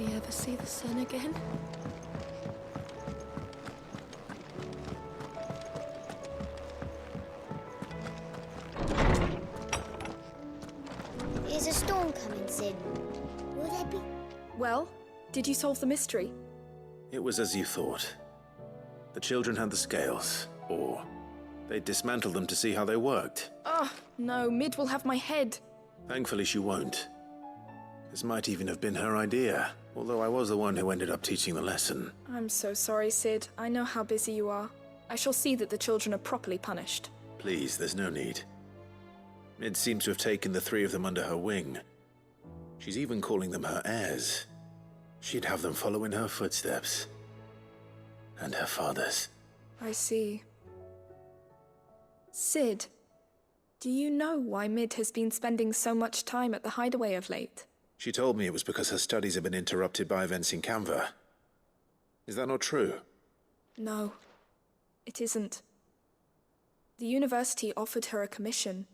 we ever see the sun again? Is a storm coming, Sid? Will there be... Well, did you solve the mystery? It was as you thought. The children had the scales, or they dismantled them to see how they worked. Oh, no, Mid will have my head. Thankfully she won't. This might even have been her idea, although I was the one who ended up teaching the lesson. I'm so sorry, Sid. I know how busy you are. I shall see that the children are properly punished. Please, there's no need. Mid seems to have taken the three of them under her wing. She's even calling them her heirs. She'd have them follow in her footsteps. And her father's. I see. Sid, do you know why Mid has been spending so much time at the hideaway of late? She told me it was because her studies have been interrupted by events in Canva. Is that not true? No, it isn't. The university offered her a commission.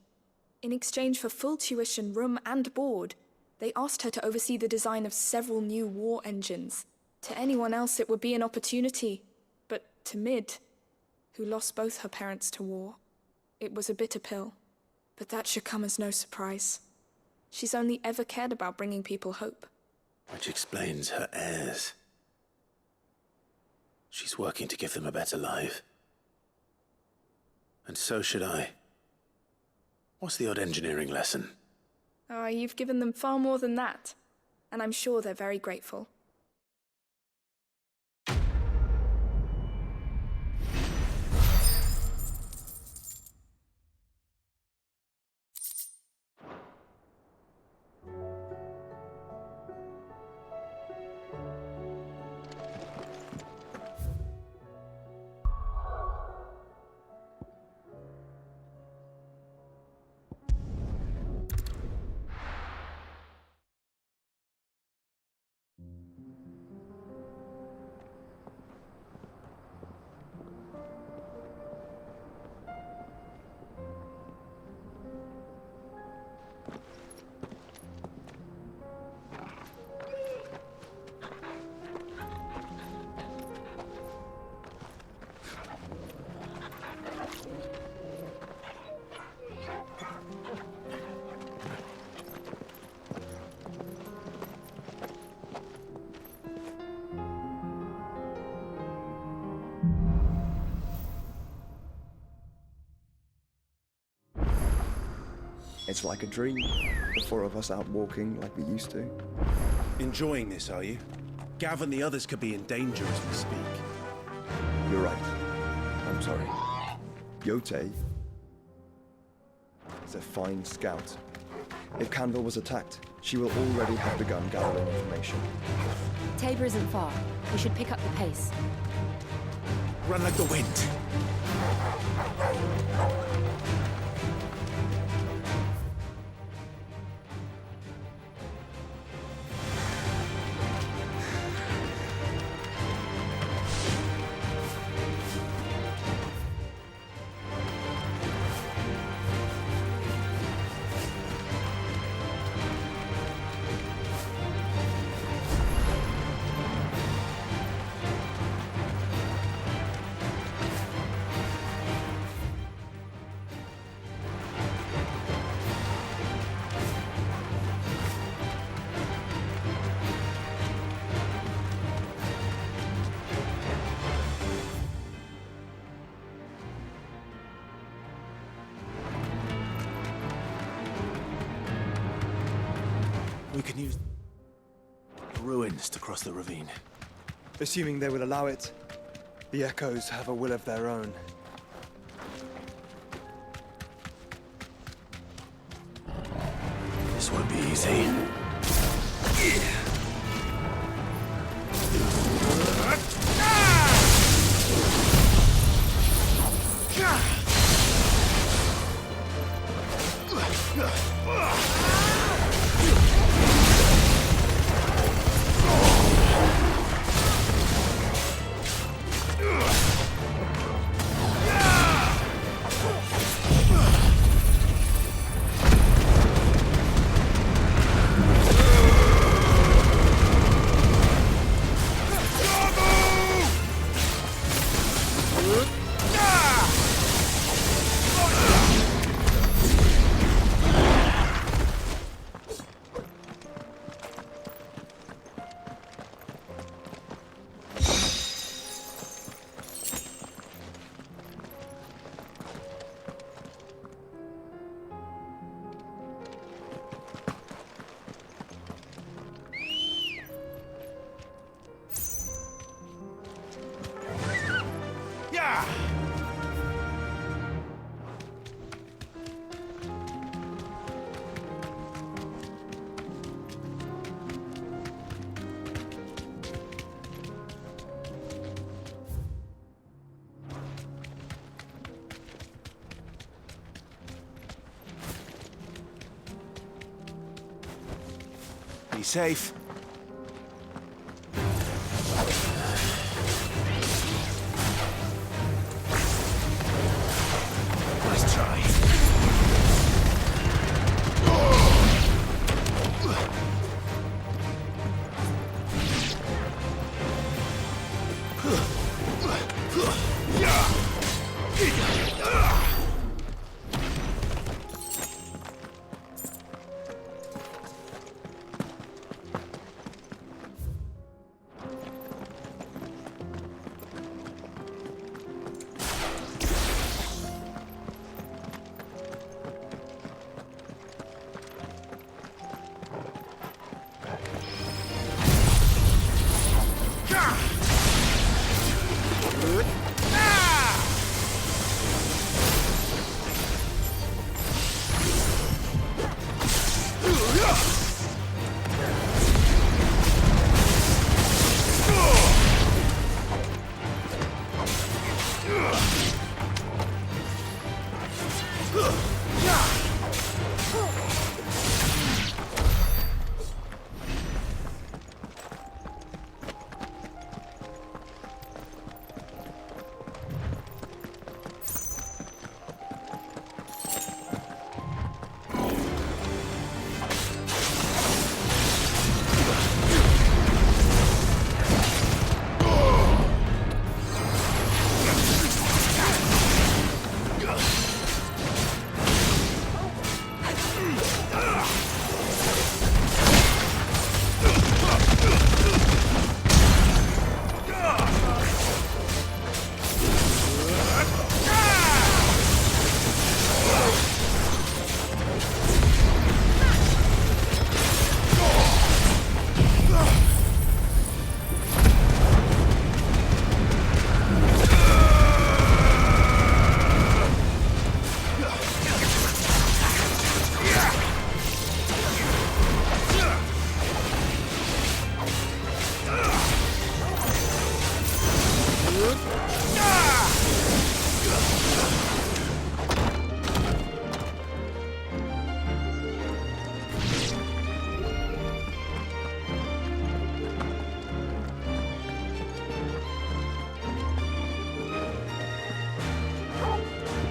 In exchange for full tuition, room and board, they asked her to oversee the design of several new war engines. To anyone else it would be an opportunity, but to Mid, who lost both her parents to war, it was a bitter pill. But that should come as no surprise. She's only ever cared about bringing people hope. Which explains her heirs. She's working to give them a better life. And so should I. What's the odd engineering lesson? Oh, you've given them far more than that. And I'm sure they're very grateful. It's like a dream. The four of us out walking like we used to. Enjoying this, are you? Gav and the others could be in danger as we speak. You're right. I'm sorry. Yote is a fine scout. If Canville was attacked, she will already have begun gathering information. Tabor isn't far. We should pick up the pace. Run like the wind. We can use the ruins to cross the ravine. Assuming they will allow it, the Echoes have a will of their own. This won't be easy. Be safe. Nice try.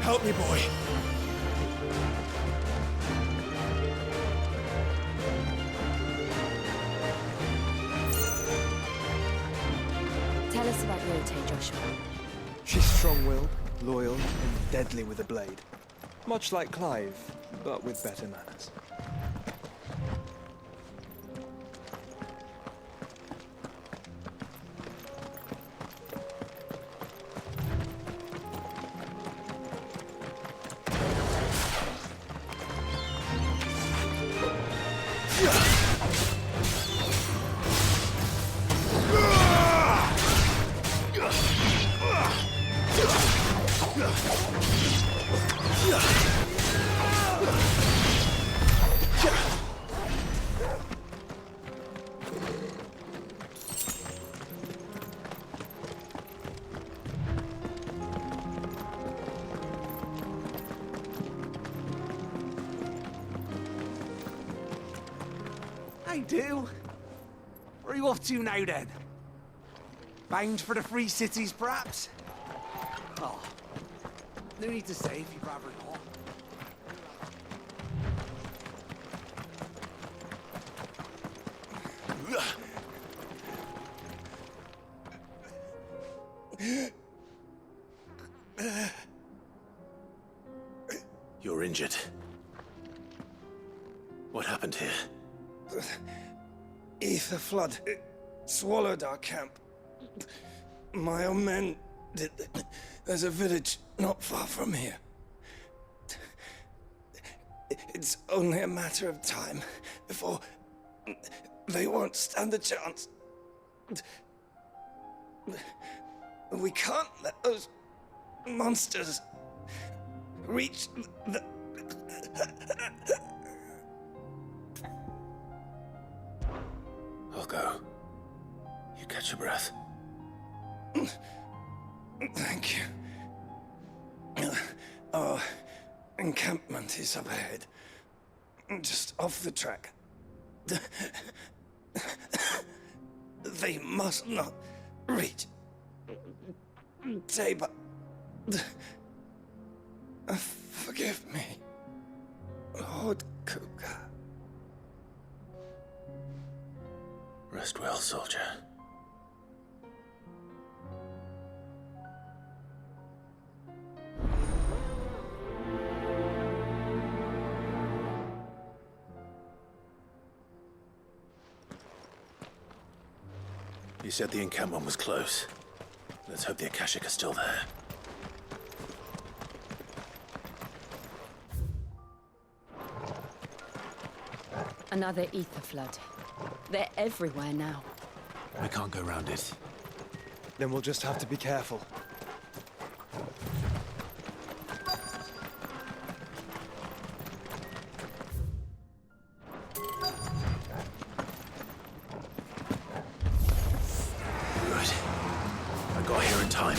Help me, boy. Tell us about Yote, Joshua. She's strong-willed, loyal, and deadly with a blade. Much like Clive, but with better manners. I do. Where are you off to now, then? Bound for the Free Cities, perhaps? Oh, no need to say if you'd rather not. You're injured. What happened here? Ether flood. It swallowed our camp. My own men did. There's a village not far from here. It's only a matter of time before they won't stand a chance. We can't let those monsters reach the... I'll go. You catch your breath. Thank you. Our encampment is up ahead. Just off the track. They must not reach Tabor. Forgive me, Lord Kupka. Rest well, soldier. You said the encampment was close. Let's hope the Akashic are still there. Another ether flood. They're everywhere now. We can't go round it. Then we'll just have to be careful. Good. I got here in time.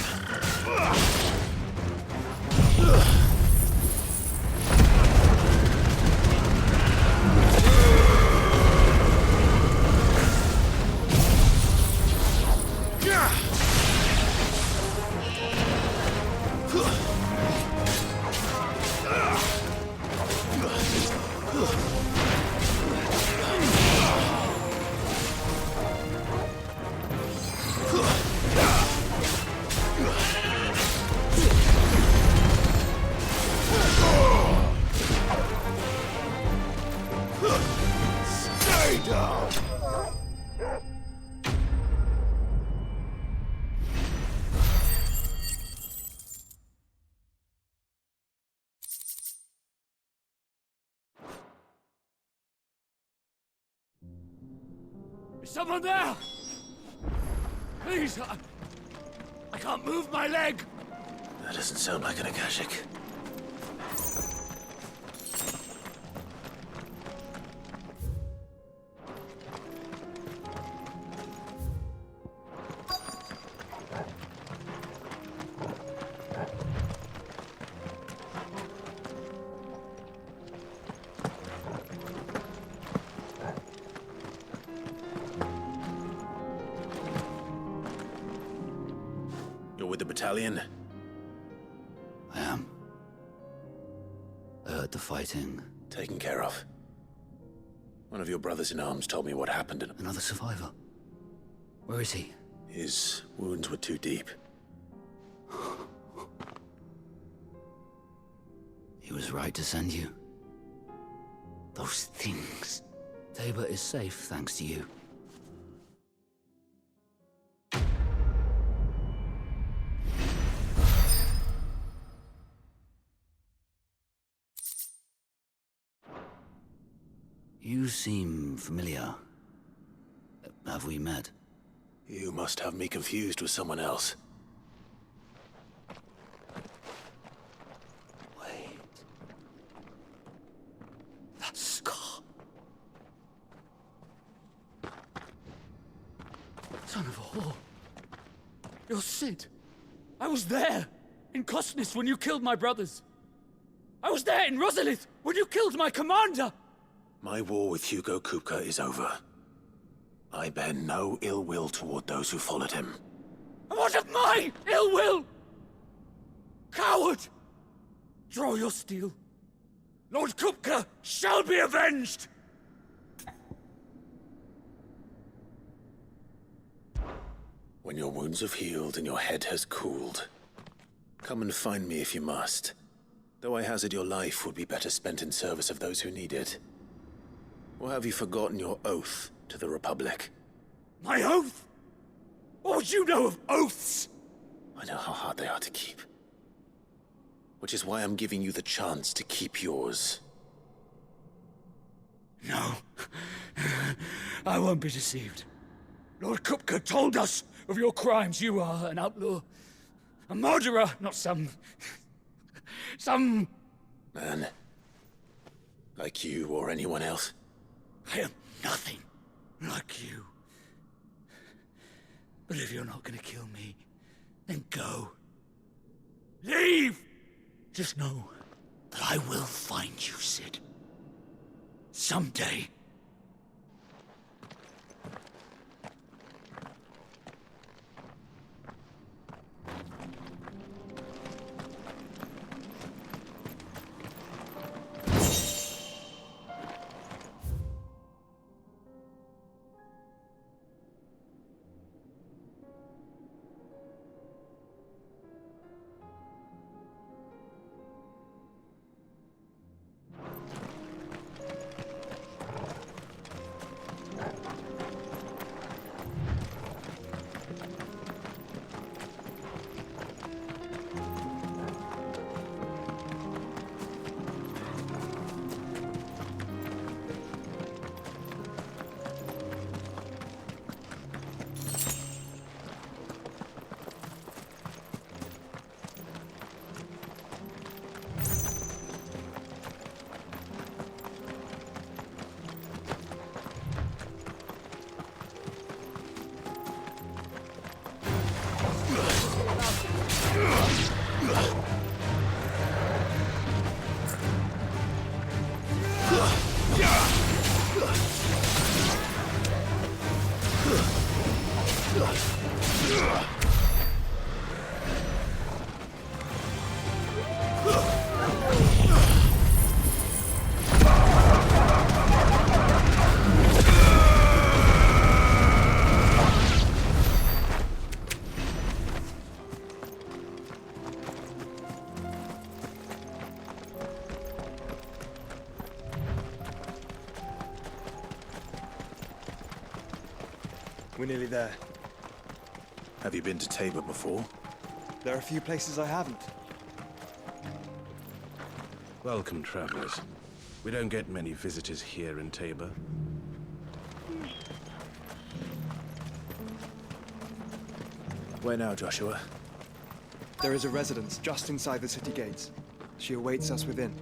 Is someone there? Please, I can't move my leg. That doesn't sound like an Akashic. You're with the battalion? I am. I heard the fighting. Taken care of. One of your brothers in arms told me what happened and Another survivor. Where is he? his wounds were too deep. He was right to send you. Those things. Tabor is safe thanks to you. You seem familiar. Have we met? You must have me confused with someone else. Wait. That scar. Son of a whore. You're Sid. I was there in Cosnis when you killed my brothers. I was there in Rosalith when you killed my commander. My war with Hugo Kupka is over. I bear no ill will toward those who followed him. And what of my ill will? Coward! Draw your steel. Lord Kupka shall be avenged! When your wounds have healed and your head has cooled, come and find me if you must. Though I hazard your life would be better spent in service of those who need it. Or have you forgotten your oath to the Republic? My oath? What would you know of oaths? I know how hard they are to keep. Which is why I'm giving you the chance to keep yours. No. I won't be deceived. Lord Kupka told us of your crimes. You are an outlaw. A murderer, not some Man. Like you or anyone else. I am nothing like you. But if you're not gonna kill me, then go. Leave! Just know that I will find you, Sid. Someday. We're nearly there. Have you been to Tabor before? There are a few places I haven't. Welcome, travelers. We don't get many visitors here in Tabor. Where now, Joshua? There is a residence just inside the city gates. She awaits us within.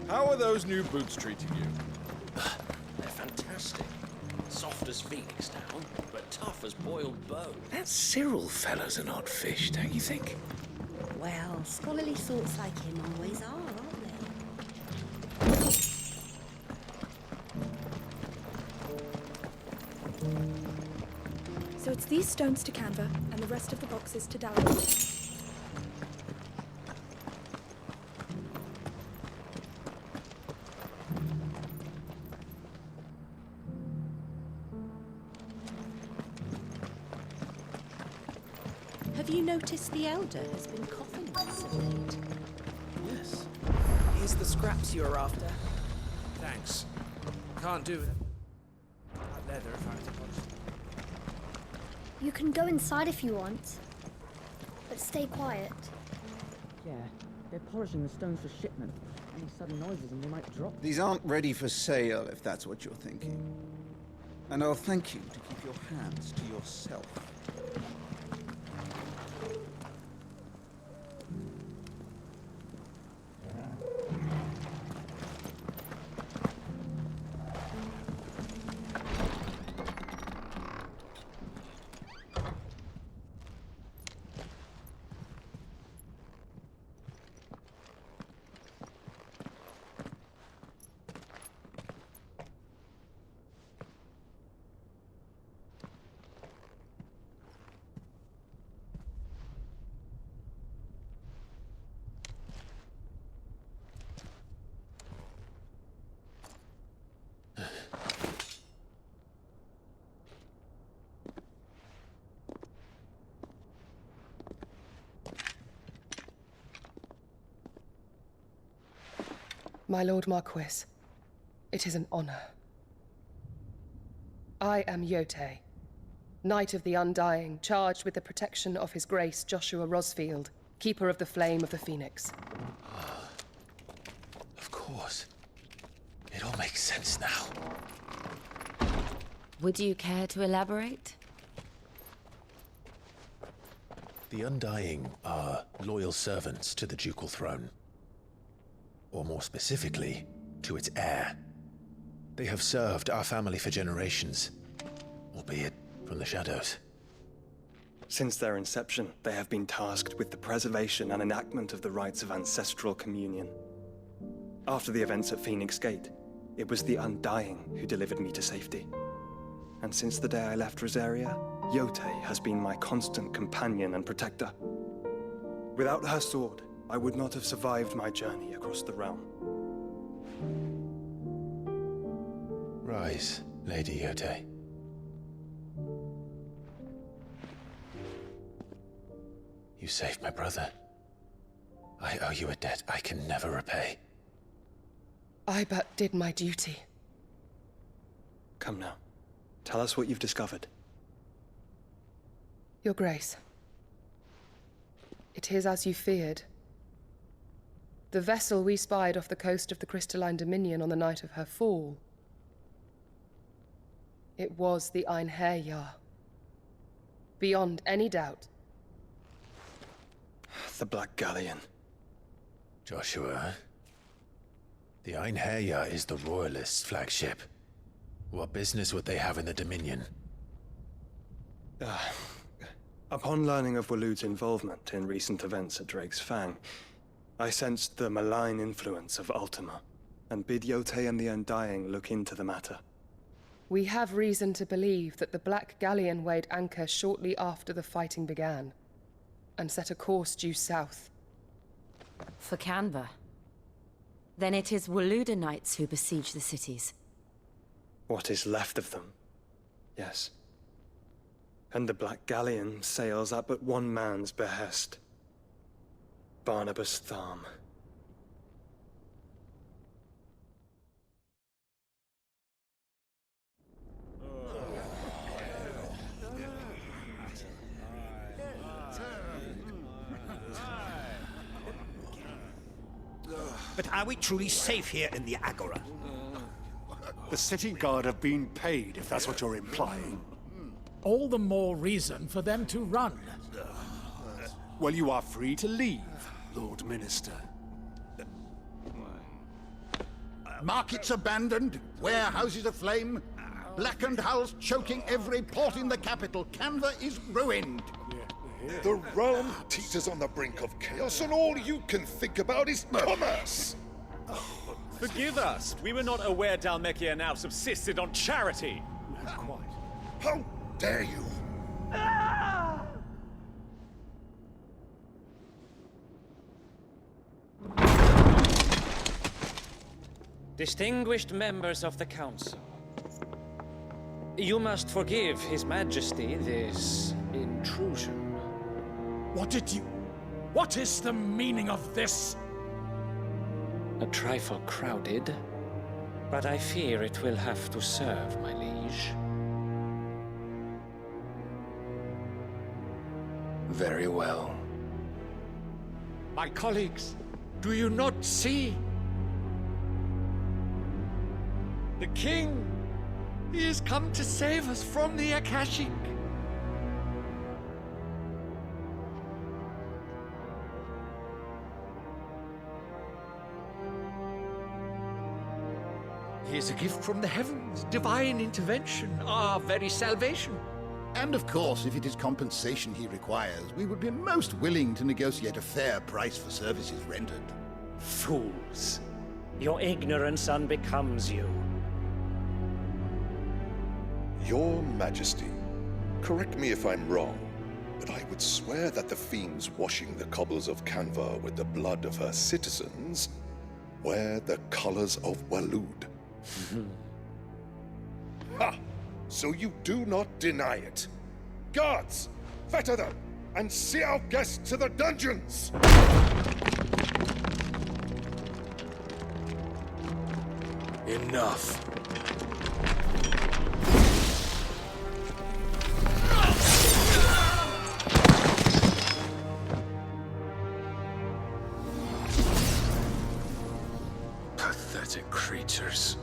How are those new boots treating you? They're fantastic. Soft as phoenix down, but tough as boiled bone. That Cyril fellow's an odd fish, don't you think? Well, scholarly sorts like him always are, aren't they? So it's these stones to Canva, and the rest of the boxes to Dallas. Have you noticed the Elder has been coughing less of late? Yes. Here's the scraps you're after. Thanks. Can't do it. That leather if I was to polish it. You can go inside if you want, but stay quiet. Yeah, they're polishing the stones for shipment. Any sudden noises and they might drop. These aren't ready for sale, if that's what you're thinking. And I'll thank you to keep your hands to yourself. My Lord Marquis, it is an honor. I am Yote, Knight of the Undying, charged with the protection of His Grace Joshua Rosfield, Keeper of the Flame of the Phoenix. Of course. It all makes sense now. Would you care to elaborate? The Undying are loyal servants to the ducal throne. Or more specifically, to its heir. They have served our family for generations, albeit from the shadows. Since their inception, they have been tasked with the preservation and enactment of the rites of ancestral communion. After the events at Phoenix Gate, it was the Undying who delivered me to safety. And since the day I left Rosaria, Yote has been my constant companion and protector. Without her sword, I would not have survived my journey across the realm. Rise, Lady Yote. You saved my brother. I owe you a debt I can never repay. I but did my duty. Come now. Tell us what you've discovered. Your Grace. It is as you feared. The vessel we spied off the coast of the Crystalline Dominion on the night of her fall. It was the Einherjar. Beyond any doubt. The Black Galleon. Joshua, the Einherjar is the Royalists' flagship. What business would they have in the Dominion? Upon learning of Waloed's involvement in recent events at Drake's Fang, I sensed the malign influence of Ultima, and bid Yote and the Undying look into the matter. We have reason to believe that the Black Galleon weighed anchor shortly after the fighting began, and set a course due south. For Canva? Then it is Waluda knights who besiege the cities. What is left of them, yes. And the Black Galleon sails at but one man's behest. Barnabas Tharm. But are we truly safe here in the Agora? The city guard have been paid, if that's what you're implying. All the more reason for them to run. Well, you are free to leave, Lord Minister. Markets abandoned, warehouses aflame, blackened hulls choking every port in the capital. Canva is ruined. The realm teeters on the brink of chaos, and all you can think about is commerce! Forgive us. We were not aware Dhalmekia now subsisted on charity. Quite. How dare you! Distinguished members of the Council, you must forgive His Majesty this intrusion. What is the meaning of this? A trifle crowded, but I fear it will have to serve, my liege. Very well. My colleagues, do you not see? The king! He has come to save us from the Akashic. He is a gift from the heavens, divine intervention, our very salvation. And of course, if it is compensation he requires, we would be most willing to negotiate a fair price for services rendered. Fools! Your ignorance unbecomes you. Your Majesty, correct me if I'm wrong, but I would swear that the fiends washing the cobbles of Canva with the blood of her citizens wear the colors of Walud. Ha! So you do not deny it. Guards, fetter them, and see our guests to the dungeons! Enough. Pathetic creatures.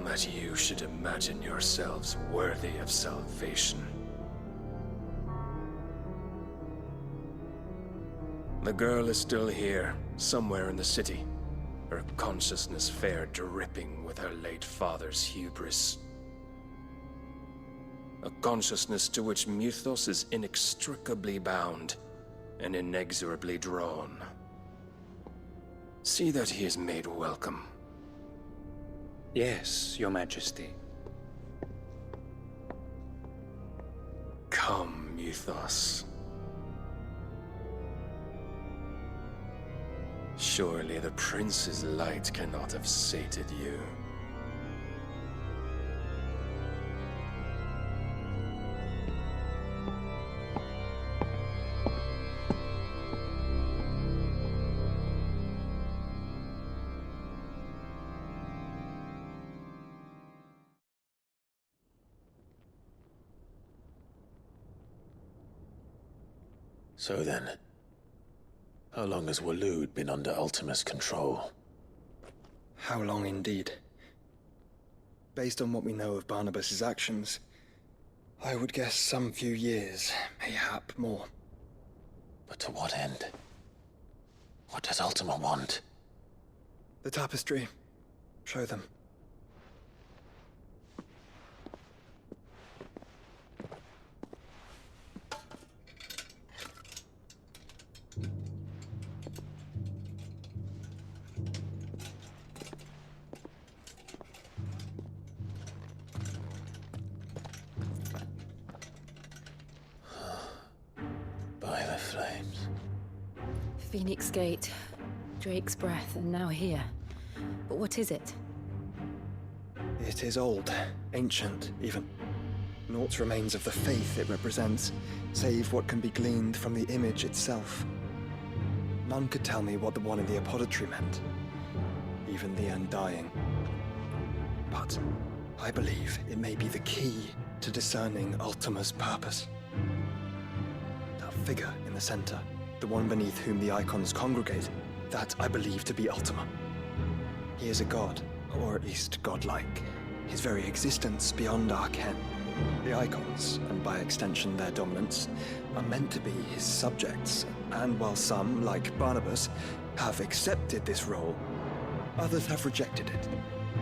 That you should imagine yourselves worthy of salvation. The girl is still here, somewhere in the city. Her consciousness fair dripping with her late father's hubris. A consciousness to which Mythos is inextricably bound and inexorably drawn. See that he is made welcome. Yes, Your Majesty. Come, Mythos. Surely the prince's light cannot have sated you. So then, how long has Walud been under Ultima's control? How long indeed? Based on what we know of Barnabas's actions, I would guess some few years, mayhap more. But to what end? What does Ultima want? The tapestry. Show them. By the flame. Phoenix Gate, Drake's Breath, and now here. But what is it? It is old, ancient, even. Naught remains of the faith it represents, save what can be gleaned from the image itself. None could tell me what the one in the apothecary meant, even the Undying. But I believe it may be the key to discerning Ultima's purpose. That figure in the center, the one beneath whom the icons congregate, that I believe to be Ultima. He is a god, or at least godlike, his very existence beyond our ken. The icons, and by extension their dominants, are meant to be his subjects, and while some, like Barnabas, have accepted this role, others have rejected it,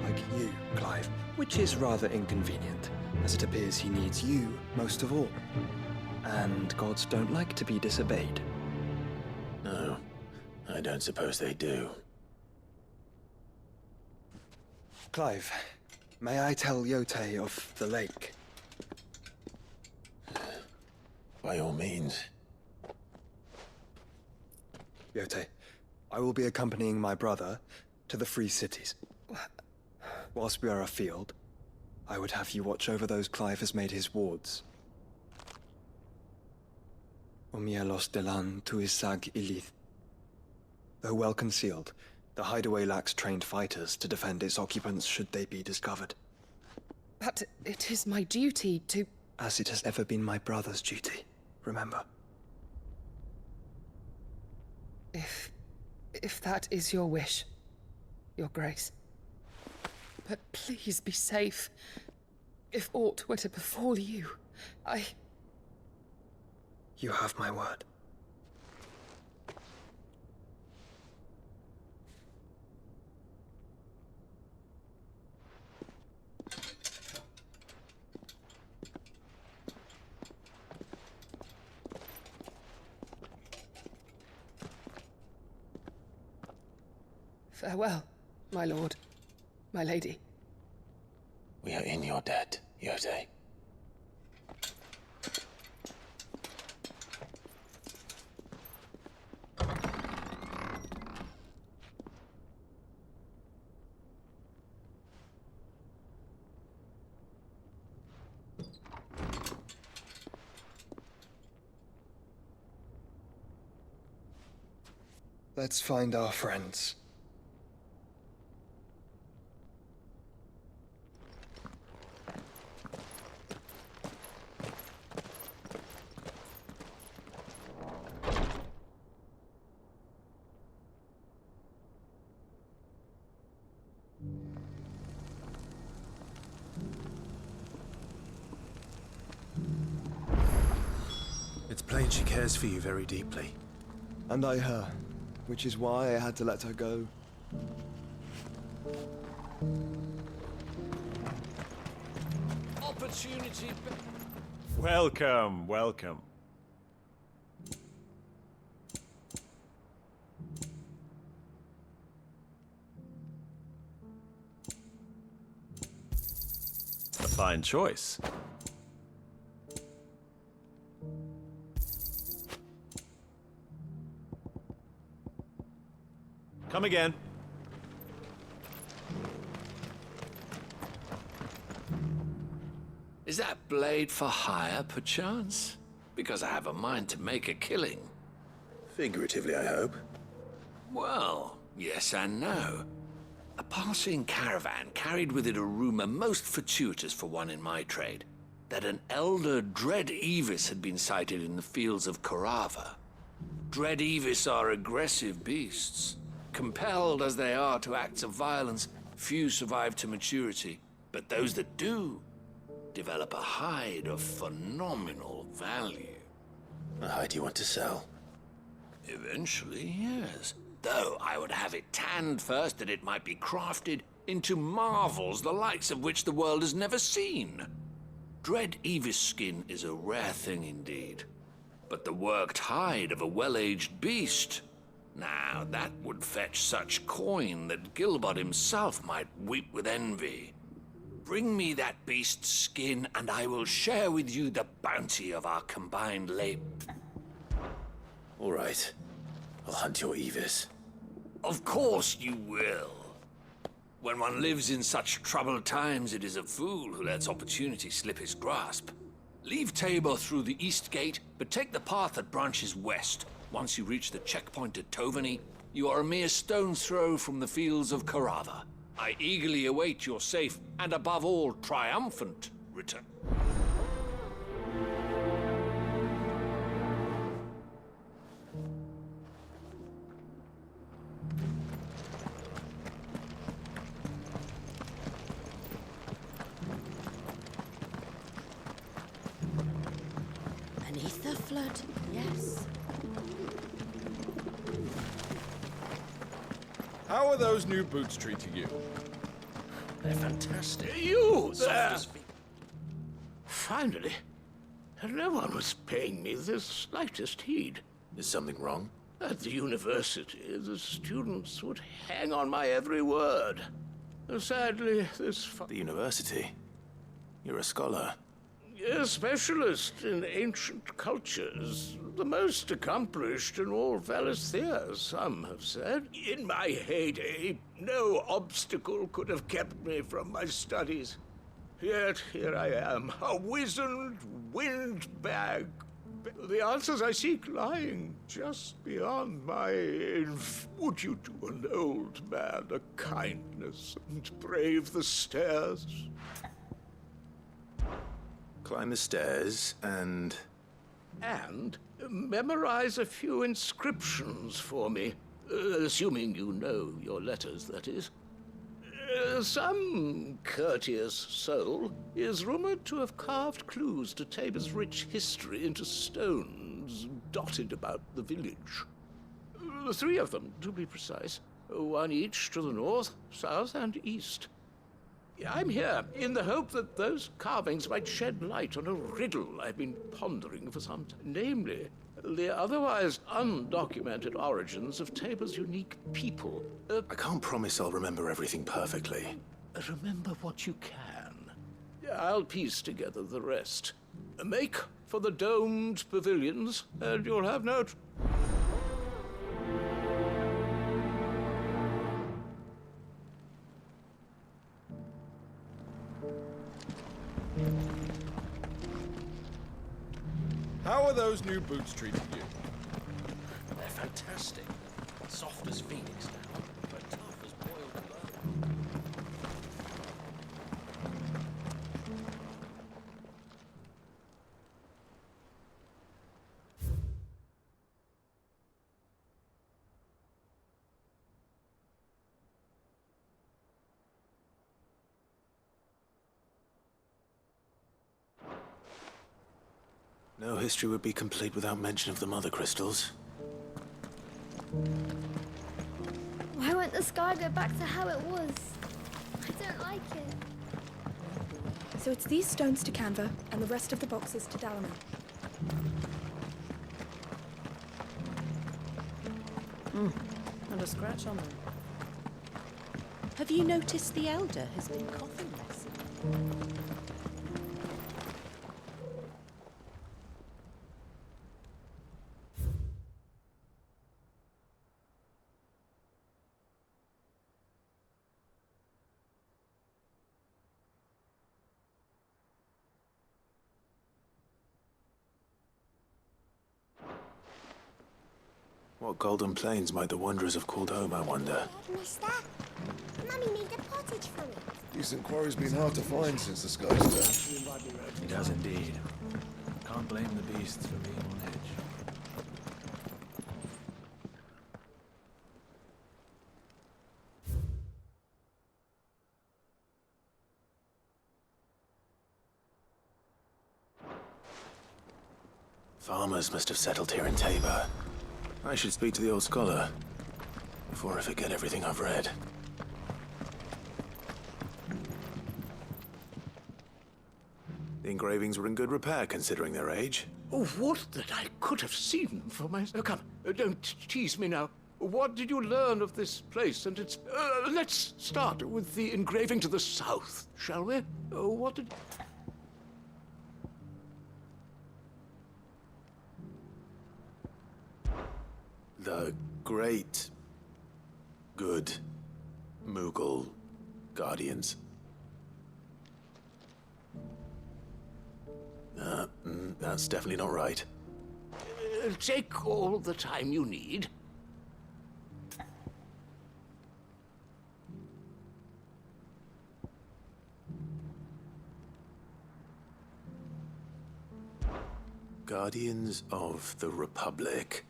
like you, Clive, which is rather inconvenient, as it appears he needs you most of all. And gods don't like to be disobeyed. No, I don't suppose they do. Clive, may I tell Yote of the lake? By all means. Yote, I will be accompanying my brother to the Free Cities. Whilst we are afield, I would have you watch over those Clive has made his wards. Omielos delan tuisag ilith. Though well concealed, the hideaway lacks trained fighters to defend its occupants should they be discovered. But it is my duty to... As it has ever been my brother's duty, remember. If that is your wish, Your Grace. But please be safe. If aught were to befall you, You have my word. Farewell, my lord, my lady. We are in your debt, Yote. Let's find our friends. It's plain she cares for you very deeply. And I her, which is why I had to let her go. Opportunity. Welcome, welcome. A fine choice. Come again. Is that blade for hire, perchance? Because I have a mind to make a killing. Figuratively, I hope. Well, yes and no. A passing caravan carried with it a rumor most fortuitous for one in my trade, that an elder Dread Evis had been sighted in the fields of Korava. Dread Evis are aggressive beasts. Compelled as they are to acts of violence, few survive to maturity, but those that do develop a hide of phenomenal value. A hide you want to sell? Eventually, yes. Though I would have it tanned first that it might be crafted into marvels the likes of which the world has never seen. Dread Evis skin is a rare thing indeed. But the worked hide of a well-aged beast, now that would fetch such coin that Gilbert himself might weep with envy. Bring me that beast's skin, and I will share with you the bounty of our combined labor. All right. I'll hunt your Evis. Of course you will. When one lives in such troubled times, it is a fool who lets opportunity slip his grasp. Leave Tabor through the east gate, but take the path that branches west. Once you reach the checkpoint at Tovany, you are a mere stone's throw from the fields of Caratha. I eagerly await your safe, and above all, triumphant return. Beneath the flood, yes. How are those new boots treating you? They're fantastic. You Soft there! as feet. Finally. No one was paying me the slightest heed. Is something wrong? At the university, the students would hang on my every word. Sadly, this... The university? You're a scholar. A specialist in ancient cultures. The most accomplished in all Valisthea, some have said. In my heyday, no obstacle could have kept me from my studies. Yet here I am, a wizened windbag. The answers I seek lying just beyond my... Would you do an old man a kindness and brave the stairs? Climb the stairs and... And memorize a few inscriptions for me. Assuming you know your letters, that is. Some courteous soul is rumored to have carved clues to Tabor's rich history into stones dotted about the village. 3 of them, to be precise. 1 each to the north, south, and east. I'm here in the hope that those carvings might shed light on a riddle I've been pondering for some time. Namely, the otherwise undocumented origins of Tabor's unique people. I can't promise I'll remember everything perfectly. Remember what you can. I'll piece together the rest. Make for the domed pavilions, and you'll have no... How are those new boots treating you? They're fantastic. Soft as phoenix down, but tough as boiled bone. No history would be complete without mention of the mother crystals. Why won't the sky go back to how it was? I don't like it. So it's these stones to Canva, and the rest of the boxes to Dalaman. And a scratch on them. Have you noticed the Elder has been coughing less? What golden plains might the wanderers have called home, I wonder? Mister, Mummy made a pottage for me. Decent quarry's been hard to find since the sky's death. It has indeed. Can't blame the beasts for being on edge. Farmers must have settled here in Tabor. I should speak to the old scholar before I forget everything I've read. The engravings were in good repair considering their age. Oh, what that I could have seen for myself. Come, don't tease me now. What did you learn of this place and its... let's start with the engraving to the south, shall we? What did... The great, good Mughal guardians. That's definitely not right. Take all the time you need. Guardians of the Republic.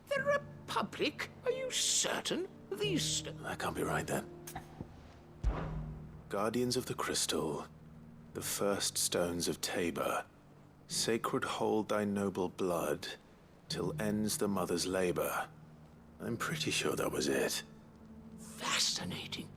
The Republic? Are you certain? These... That can't be right, then. Guardians of the Crystal. The first stones of Tabor. Sacred hold thy noble blood, till ends the mother's labor. I'm pretty sure that was it. Fascinating.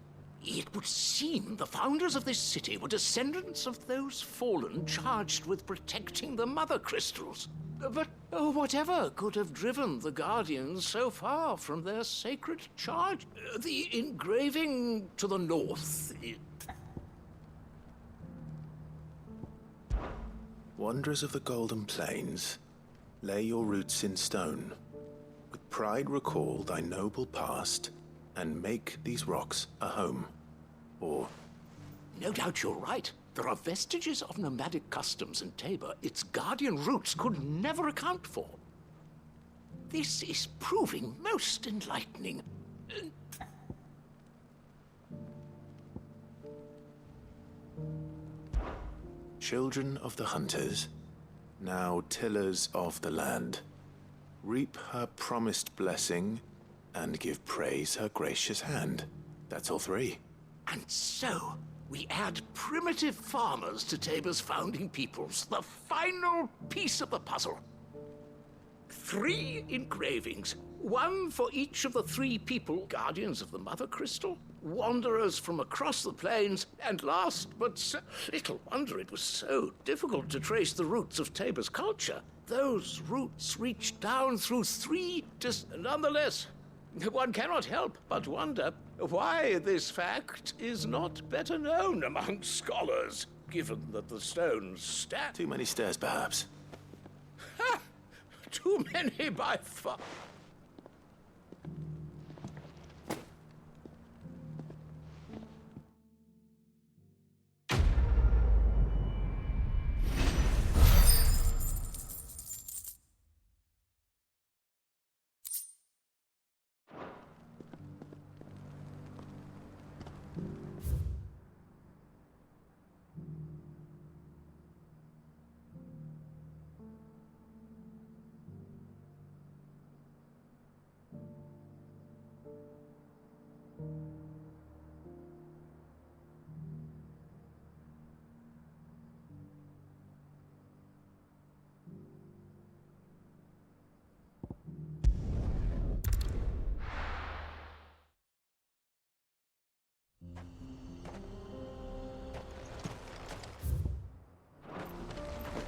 It would seem the founders of this city were descendants of those fallen charged with protecting the mother crystals. But whatever could have driven the Guardians so far from their sacred charge? The engraving to the north... Wanderers of the Golden Plains, lay your roots in stone. With pride recall thy noble past, and make these rocks a home. Or... No doubt you're right. There are vestiges of nomadic customs in Tabor its guardian roots could never account for. This is proving most enlightening. Children of the hunters, now tillers of the land, reap her promised blessing and give praise her gracious hand. That's all three. And so, we add primitive farmers to Tabor's founding peoples, the final piece of the puzzle. 3 engravings, one for each of the 3 people, guardians of the Mother Crystal, wanderers from across the plains, and last but little wonder it was so difficult to trace the roots of Tabor's culture. Those roots reach down through 3 nonetheless. One cannot help but wonder why this fact is not better known among scholars, given that the stones stand... Too many stairs, perhaps. Ha! Too many by far.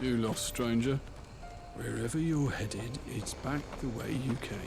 You lost, stranger. Wherever you're headed, it's back the way you came.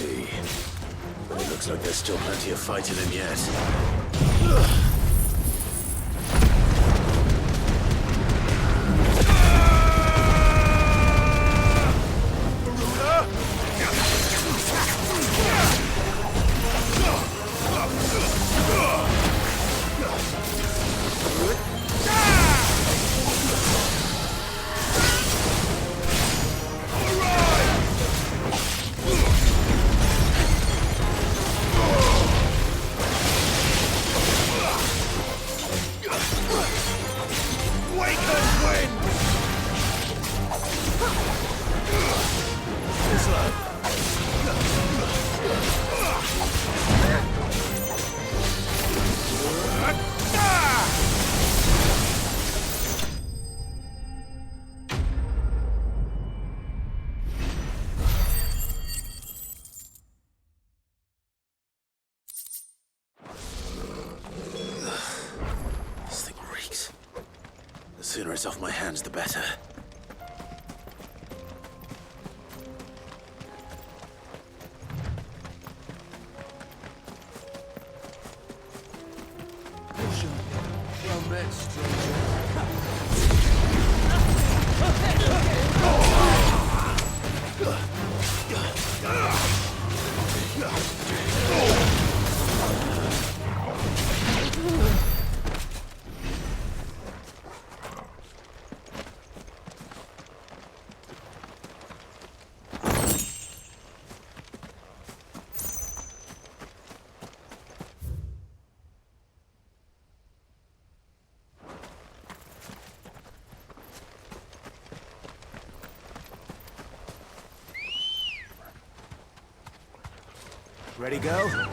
see. But it looks like there's still plenty of fight in him yet. The sooner it's off my hands, the better. Well met, stranger. Ready, go?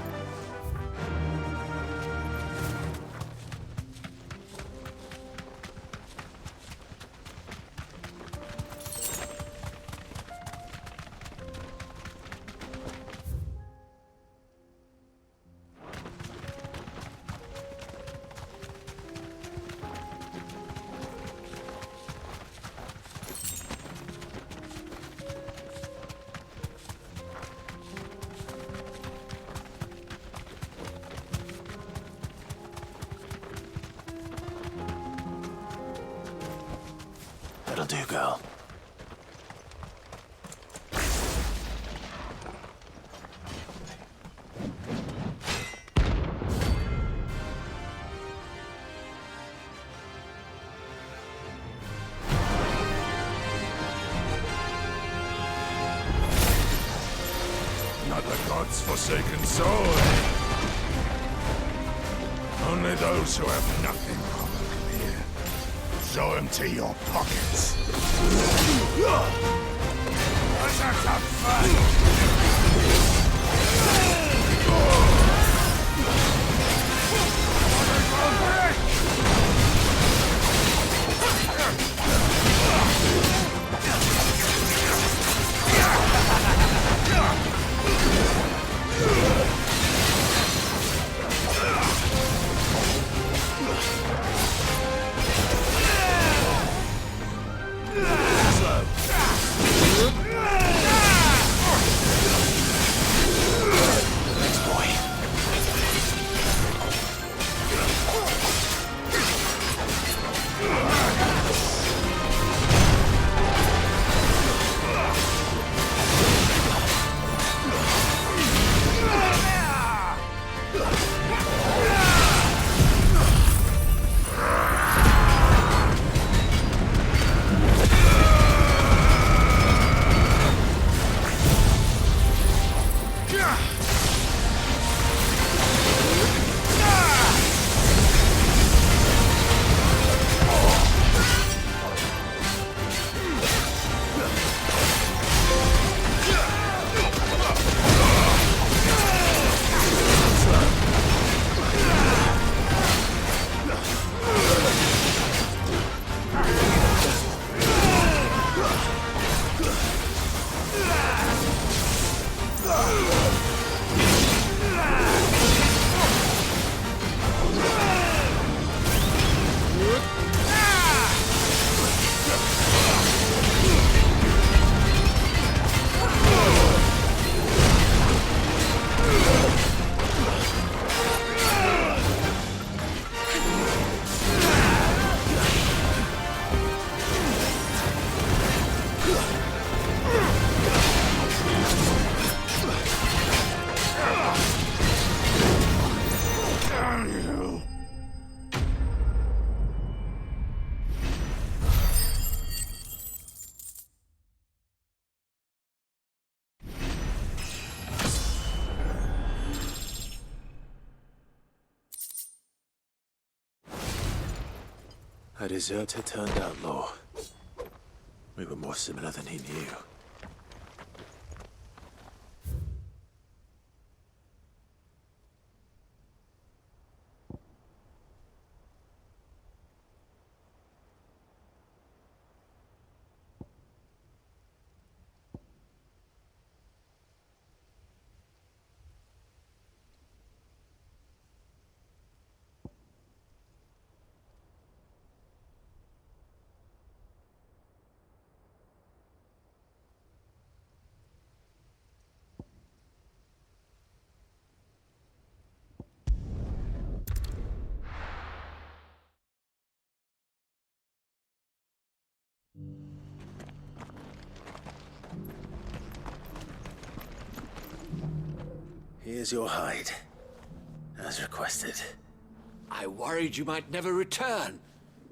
That'll do, girl. Not the god's forsaken soul. Only those who have nothing will come here. So empty your pockets. Let's have some fun! A deserter turned outlaw. We were more similar than he knew. Here's your hide, as requested. I worried you might never return.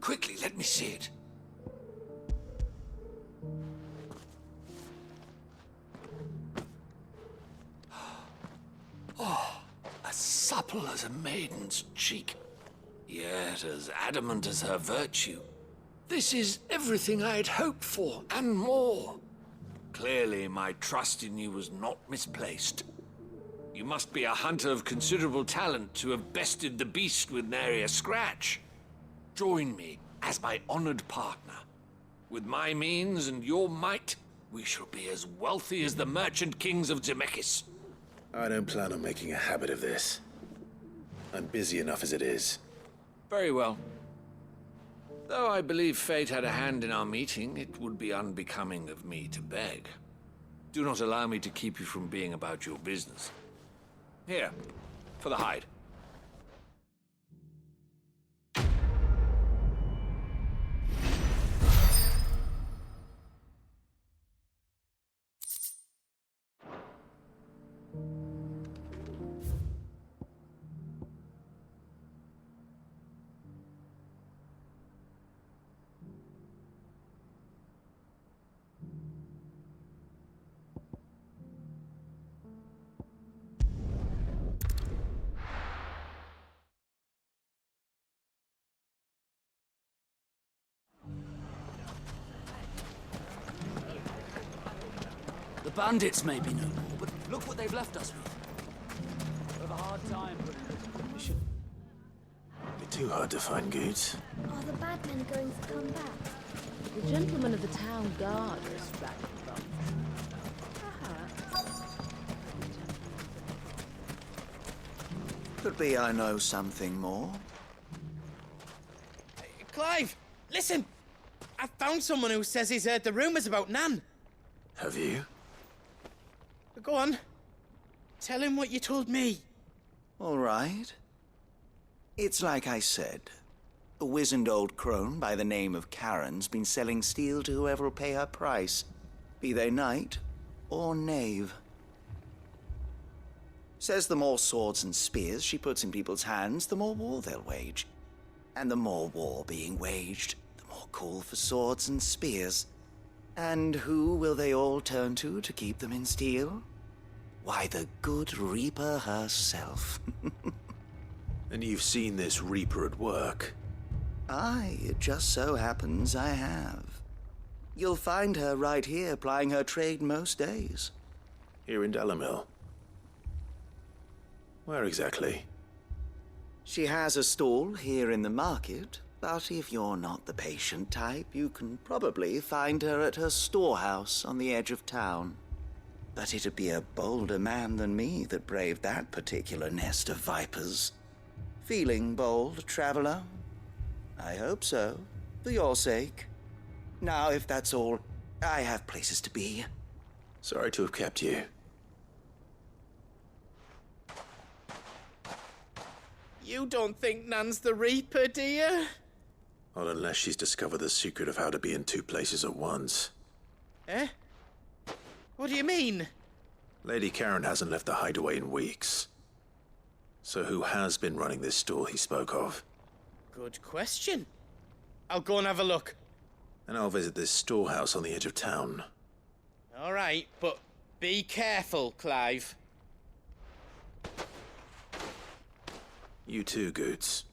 Quickly, let me see it. Oh, as supple as a maiden's cheek, yet as adamant as her virtue. This is everything I had hoped for, and more. Clearly, my trust in you was not misplaced. You must be a hunter of considerable talent to have bested the beast with nary a scratch. Join me as my honored partner. With my means and your might, we shall be as wealthy as the merchant kings of Zemeckis. I don't plan on making a habit of this. I'm busy enough as it is. Very well. Though I believe fate had a hand in our meeting, it would be unbecoming of me to beg. Do not allow me to keep you from being about your business. Here, for the hide. The bandits may be no more, but look what they've left us with. We'll have a hard time putting this. It should be too hard to find goods. Are the bad men going to come back? The gentlemen of the town guard are extracting them. Perhaps. Could be I know something more. Clive, listen! I found someone who says he's heard the rumors about Nan. Have you? Go on. Tell him what you told me. All right. It's like I said. A wizened old crone by the name of Karen's been selling steel to whoever will pay her price, be they knight or knave. Says the more swords and spears she puts in people's hands, the more war they'll wage. And the more war being waged, the more call for swords and spears. And who will they all turn to keep them in steel? Why, the good Reaper herself. And you've seen this Reaper at work? Aye, it just so happens I have. You'll find her right here plying her trade most days. Here in Delamil? Where exactly? She has a stall here in the market, but if you're not the patient type, you can probably find her at her storehouse on the edge of town. But it'd be a bolder man than me that braved that particular nest of vipers. Feeling bold, traveler? I hope so, for your sake. Now, if that's all, I have places to be. Sorry to have kept you. You don't think Nan's the Reaper, do you? Not unless she's discovered the secret of how to be in two places at once. Eh? What do you mean? Lady Karen hasn't left the hideaway in weeks. So who has been running this stall he spoke of? Good question. I'll go and have a look. And I'll visit this storehouse on the edge of town. All right, but be careful, Clive. You too, Goots.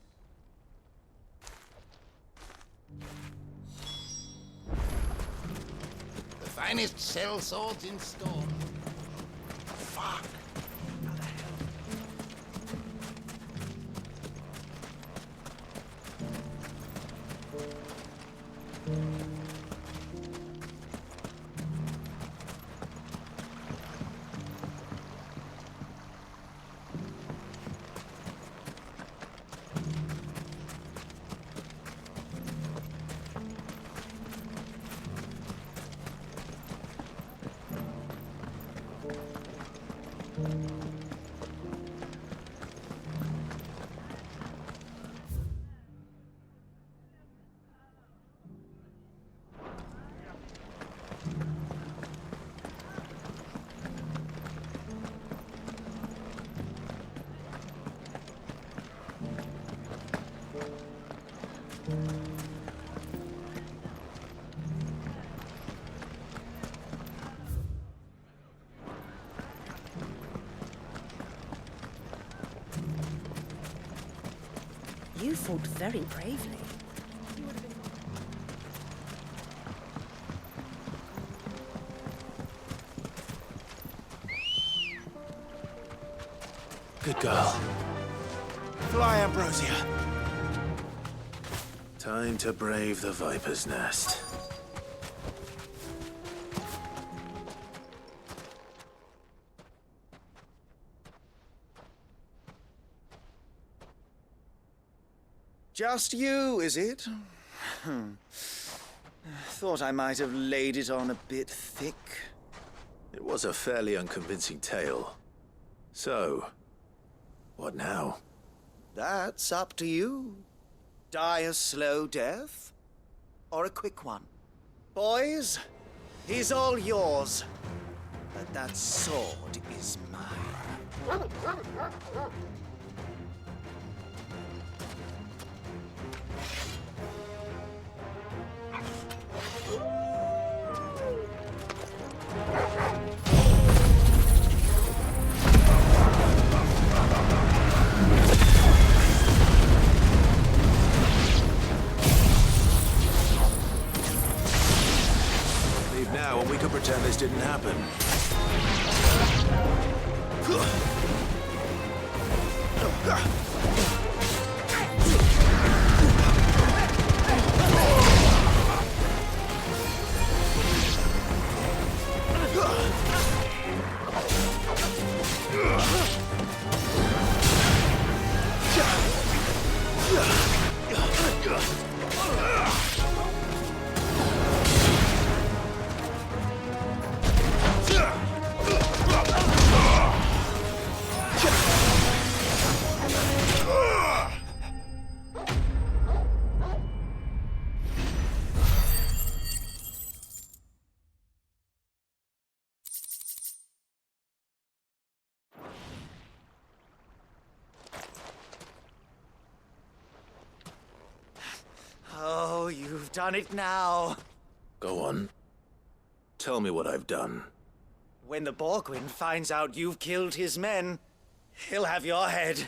The finest cell swords in store. Fuck. You fought very bravely. Good girl. Fly, Ambrosia. Time to brave the Viper's Nest. Just you, is it? Thought I might have laid it on a bit thick. It was a fairly unconvincing tale. So, what now? That's up to you. Die a slow death, or a quick one. Boys, he's all yours. But that sword is mine. Leave now and we could pretend this didn't happen. Oh, you've done it now. Go on. Tell me what I've done. When the Borgwyn finds out you've killed his men, he'll have your head.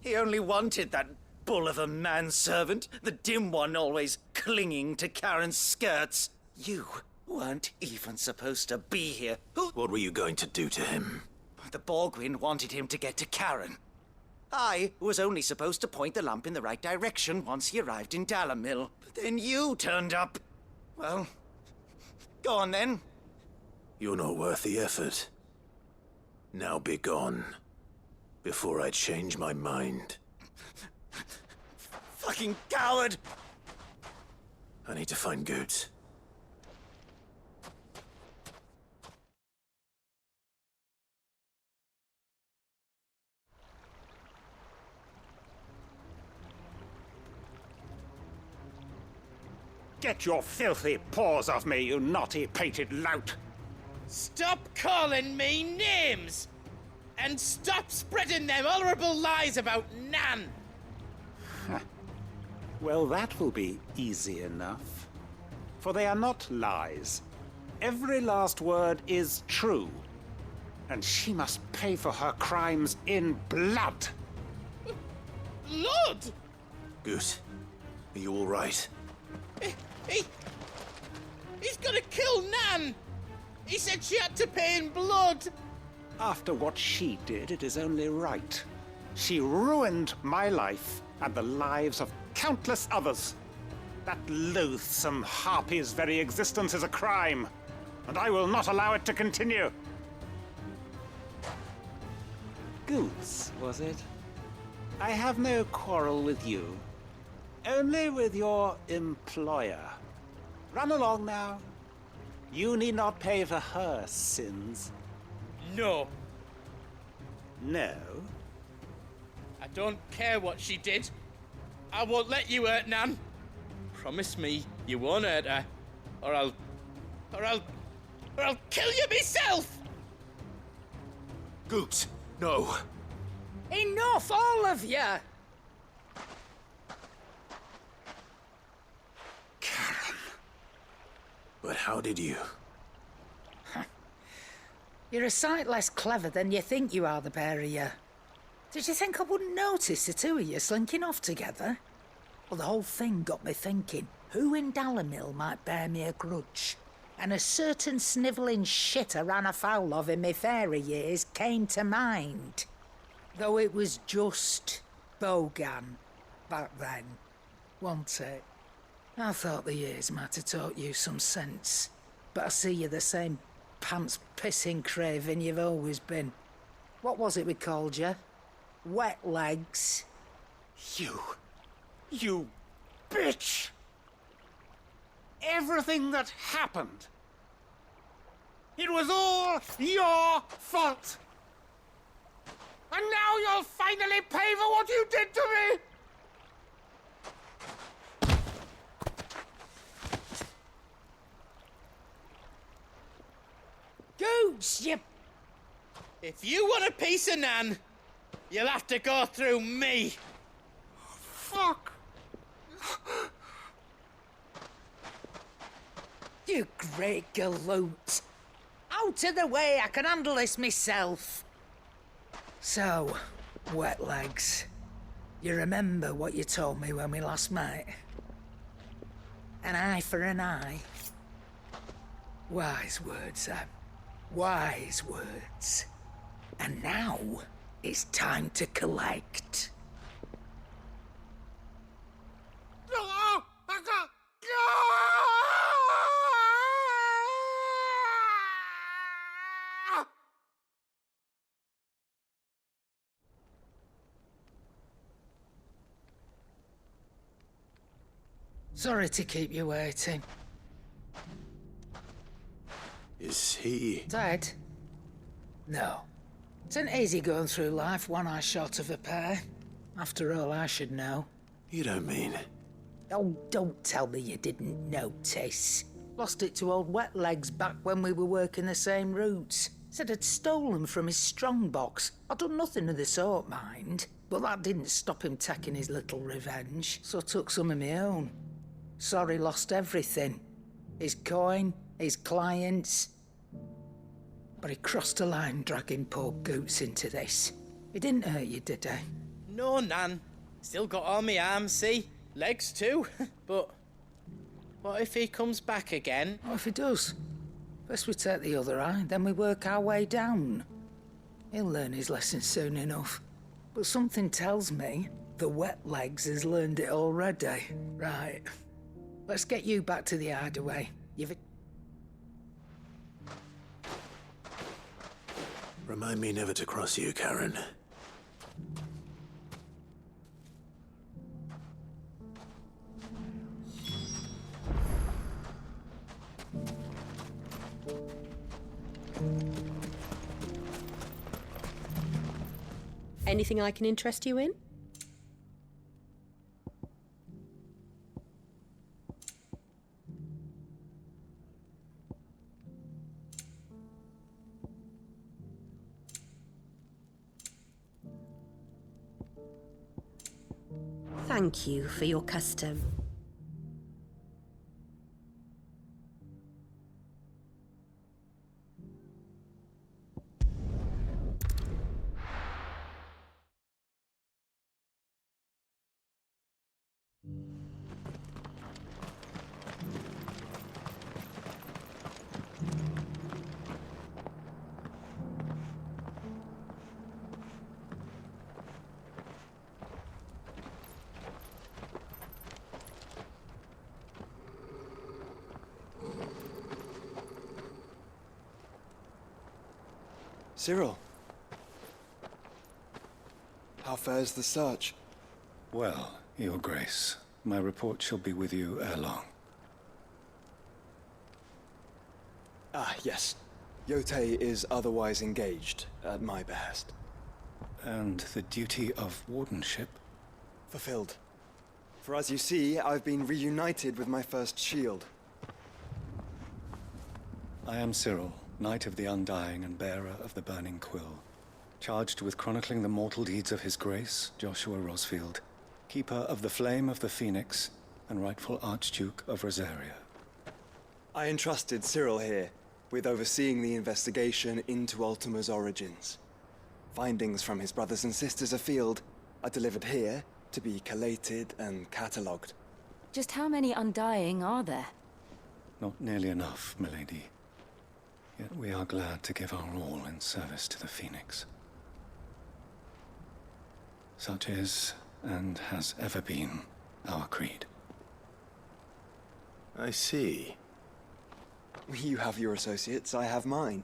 He only wanted that bull of a manservant, the dim one always clinging to Karen's skirts. You weren't even supposed to be here. What were you going to do to him? The Borgwyn wanted him to get to Karen. I was only supposed to point the lamp in the right direction once he arrived in Dalamil. But then you turned up. Well, go on then. You're not worth the effort. Now be gone, before I change my mind. Fucking coward! I need to find Goots. Get your filthy paws off me, you naughty-pated lout! Stop calling me names! And stop spreading them horrible lies about Nan! Well, that will be easy enough. For they are not lies. Every last word is true. And she must pay for her crimes in blood. Lord! Goot, are you all right? He's gonna kill Nan! He said she had to pay in blood! After what she did, it is only right. She ruined my life and the lives of countless others. That loathsome harpy's very existence is a crime, and I will not allow it to continue. Goose, was it? I have no quarrel with you. Only with your employer. Run along now. You need not pay for her sins. No. No? I don't care what she did. I won't let you hurt Nan. Promise me you won't hurt her, or I'll kill you myself! Goot, no. Enough, all of you! Karen. But how did you? You're a sight less clever than you think you are, the pair of you. Did you think I wouldn't notice the two of you slinking off together? Well, the whole thing got me thinking, who in Dalamil might bear me a grudge? And a certain snivelling shit I ran afoul of in my fairy years came to mind. Though it was just Bogan back then, wasn't it? I thought the years might have taught you some sense, but I see you're the same pants-pissing craven you've always been. What was it we called you? Wet legs. You bitch! Everything that happened, it was all your fault! And now you'll finally pay for what you did to me! Goose, you... If you want a piece of Nan, you'll have to go through me. Fuck! You great galoot. Out of the way, I can handle this myself. So, wet legs, you remember what you told me when we last met? An eye for an eye. Wise words, Sam. Wise words. And now, it's time to collect. Sorry to keep you waiting. Is he... Dead? No. It's an easy going through life, one eye short of a pair. After all, I should know. You don't mean... Oh, don't tell me you didn't notice. Lost it to old Wet Legs back when we were working the same routes. Said I'd stolen from his strongbox. I'd done nothing of the sort, mind. But that didn't stop him taking his little revenge, so I took some of my own. Sorry, lost everything. His coin, his clients. But he crossed a line dragging poor Goots into this. He didn't hurt you, did he? No, Nan. Still got all my arms, see? Legs too. But what if he comes back again? What if he does? First we take the other eye, then we work our way down. He'll learn his lesson soon enough. But something tells me the Wet Legs has learned it already. Right. Let's get you back to the hideaway. You've... Remind me never to cross you, Karen. Anything I can interest you in? Thank you for your custom. Cyril. How fares the search? Well, Your Grace, my report shall be with you ere long. Ah, yes. Yotei is otherwise engaged, at my behest. And the duty of wardenship? Fulfilled. For as you see, I've been reunited with my first shield. I am Cyril, Knight of the Undying and bearer of the Burning Quill, charged with chronicling the mortal deeds of His Grace, Joshua Rosfield, Keeper of the Flame of the Phoenix and rightful Archduke of Rosaria. I entrusted Cyril here with overseeing the investigation into Ultima's origins. Findings from his brothers and sisters afield are delivered here to be collated and catalogued. Just how many Undying are there? Not nearly enough, milady. Yet we are glad to give our all in service to the Phoenix. Such is, and has ever been, our creed. I see. You have your associates, I have mine.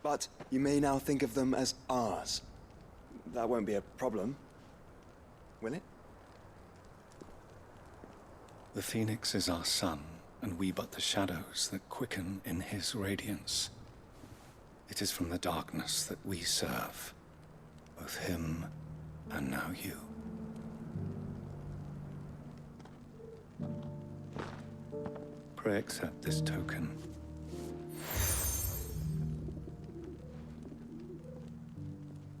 But you may now think of them as ours. That won't be a problem, will it? The Phoenix is our sun, and we but the shadows that quicken in his radiance. It is from the darkness that we serve, both him and now you. Pray accept this token.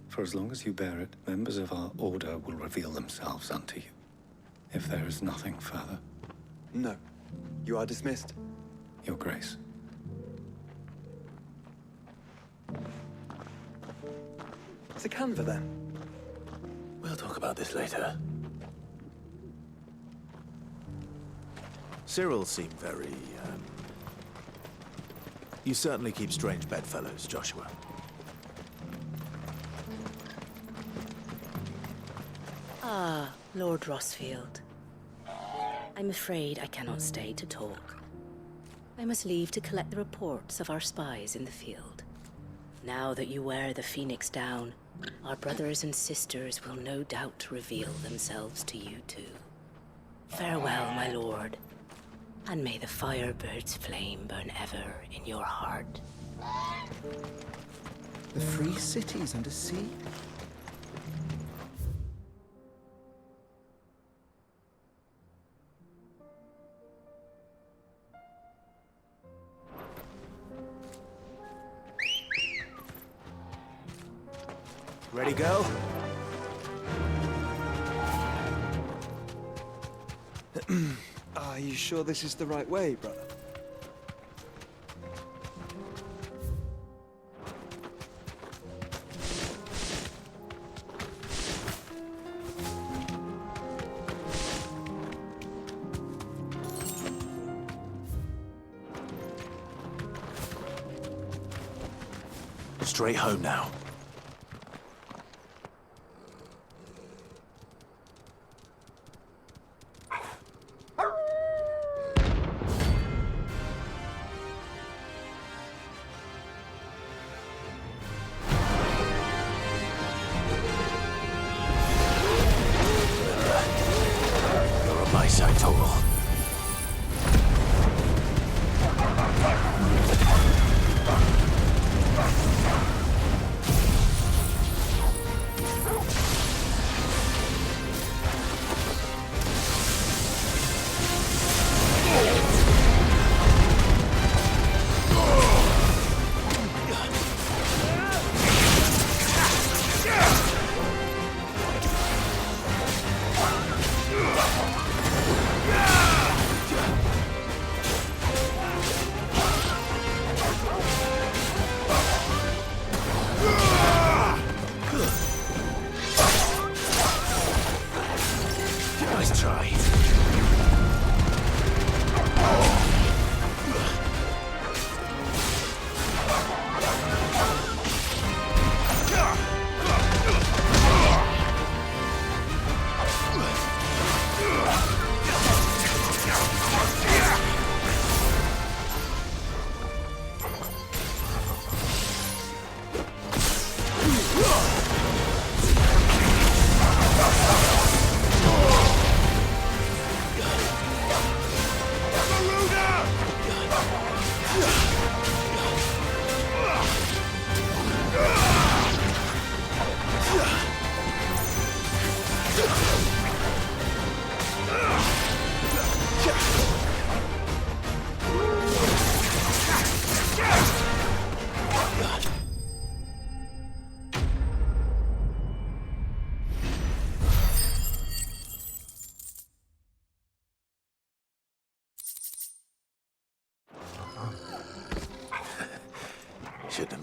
For as long as you bear it, members of our order will reveal themselves unto you. If there is nothing further. No. You are dismissed. Your Grace. It's a canva then. We'll talk about this later. Cyril seemed very, You certainly keep strange bedfellows, Joshua. Ah, Lord Rosfield. I'm afraid I cannot stay to talk. I must leave to collect the reports of our spies in the field. Now that you wear the Phoenix down, our brothers and sisters will no doubt reveal themselves to you too. Farewell, my lord, and may the Firebird's flame burn ever in your heart. The free cities under sea? Ready, go? Are you sure this is the right way, brother? Straight home now.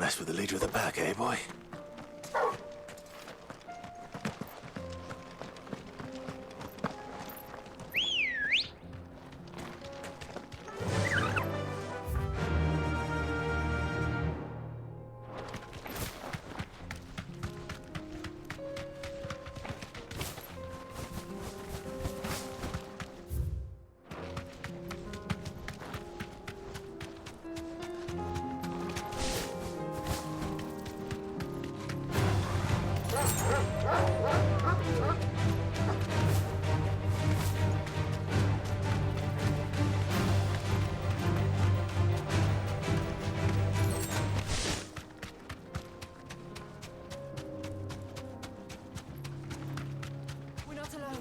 mess with the leader of the pack, eh, boy? We're not alone.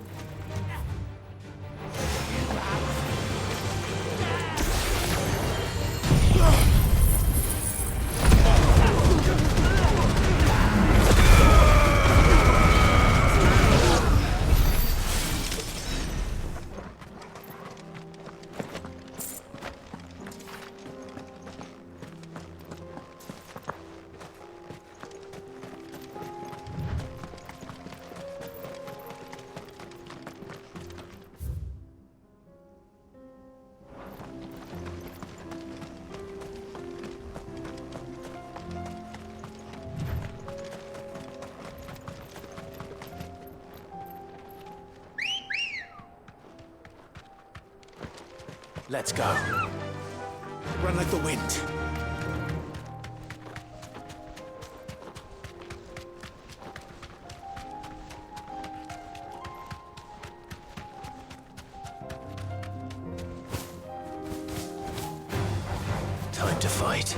Let's go. Run like the wind. Time to fight.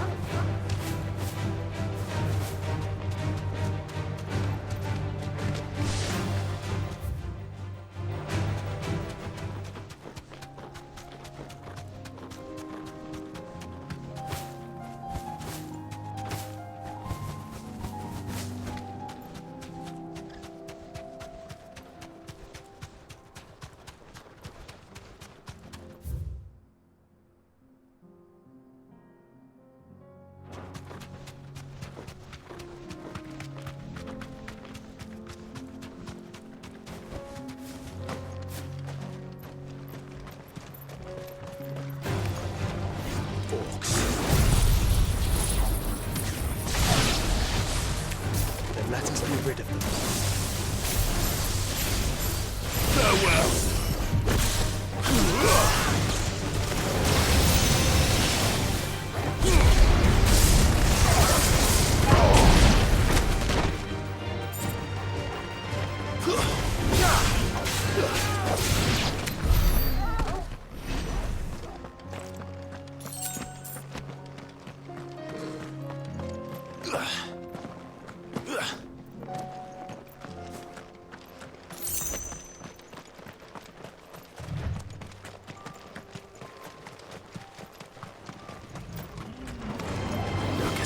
Then let us be rid of them. Farewell!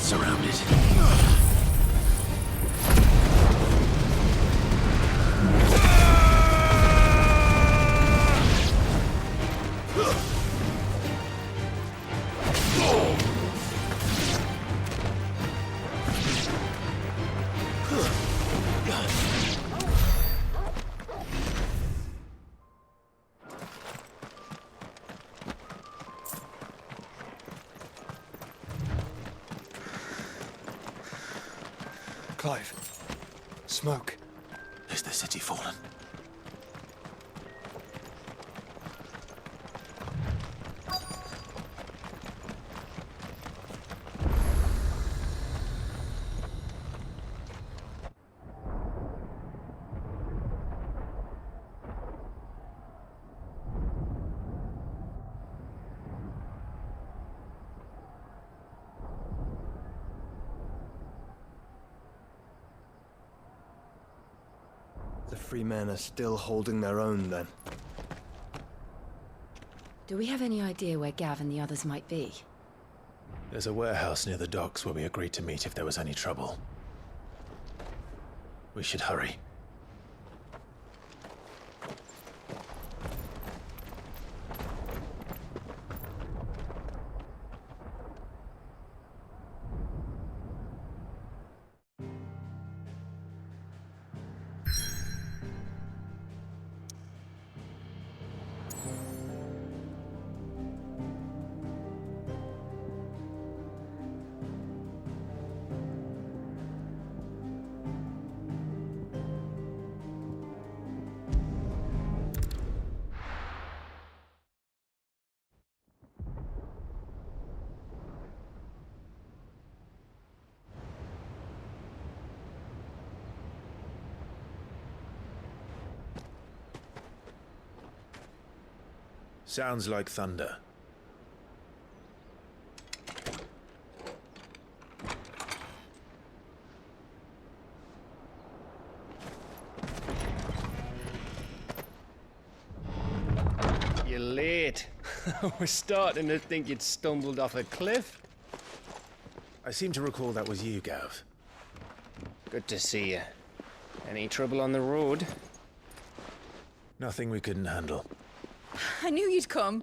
Surrounded. Clive. Smoke. Is the city fallen? The free men are still holding their own, then. Do we have any idea where Gav and the others might be? There's a warehouse near the docks where we agreed to meet if there was any trouble. We should hurry. Sounds like thunder. You're late. We're starting to think you'd stumbled off a cliff. I seem to recall that was you, Gav. Good to see you. Any trouble on the road? Nothing we couldn't handle. I knew you'd come.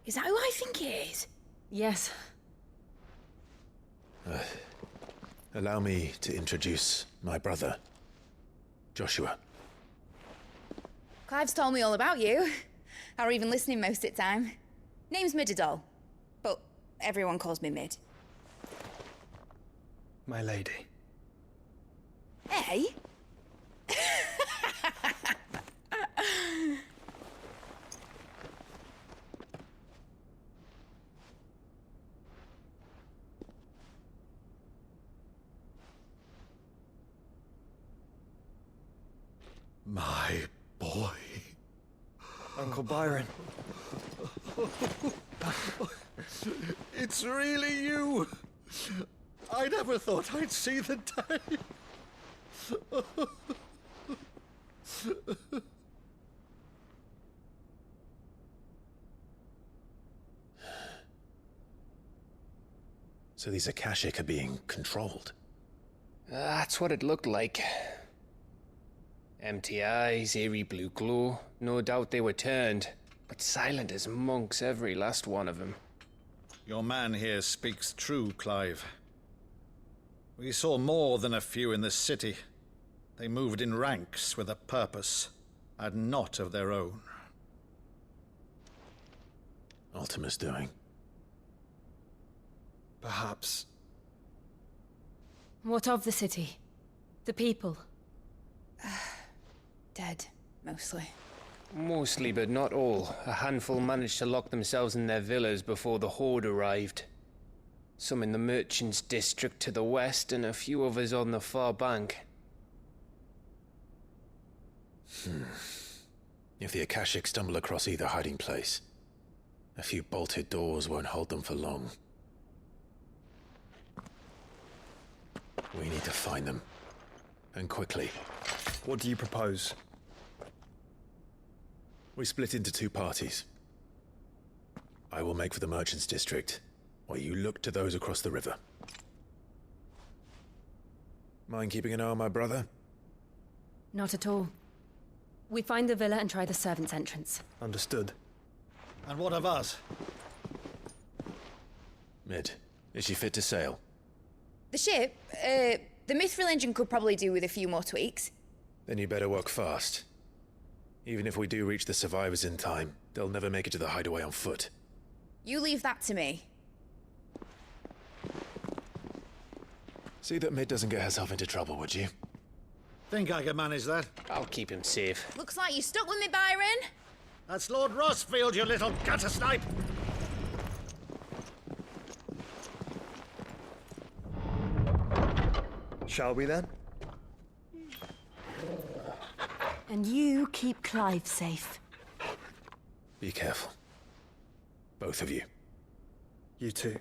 Is that who I think it is? Yes. Allow me to introduce my brother, Joshua. Clive's told me all about you. Or even listening most of the time. Name's Midadol, but everyone calls me Mid. My lady. Hey? My boy. Uncle Byron. It's really you. I never thought I'd see the day. So these Akashic are being controlled? That's what it looked like. Empty eyes, eerie blue glow. No doubt they were turned, but silent as monks, every last one of them. Your man here speaks true, Clive. We saw more than a few in the city. They moved in ranks with a purpose, and not of their own. Ultima's doing. Perhaps. What of the city? The people? Dead, mostly. Mostly, but not all. A handful managed to lock themselves in their villas before the Horde arrived. Some in the Merchants' District to the west, and a few others on the far bank. If the Akashic stumble across either hiding place, a few bolted doors won't hold them for long. We need to find them. And quickly. What do you propose? We split into two parties. I will make for the Merchants' District, while you look to those across the river. Mind keeping an eye on my brother? Not at all. We find the villa and try the servants' entrance. Understood. And what of us? Mid, is she fit to sail? The ship, the Mithril engine could probably do with a few more tweaks. Then you better work fast. Even if we do reach the survivors in time, they'll never make it to the hideaway on foot. You leave that to me. See that Mid doesn't get herself into trouble, would you? Think I can manage that? I'll keep him safe. Looks like you stuck with me, Byron. That's Lord Rossfield, you little gutter snipe! Shall we then? And you keep Clive safe. Be careful. Both of you. You too.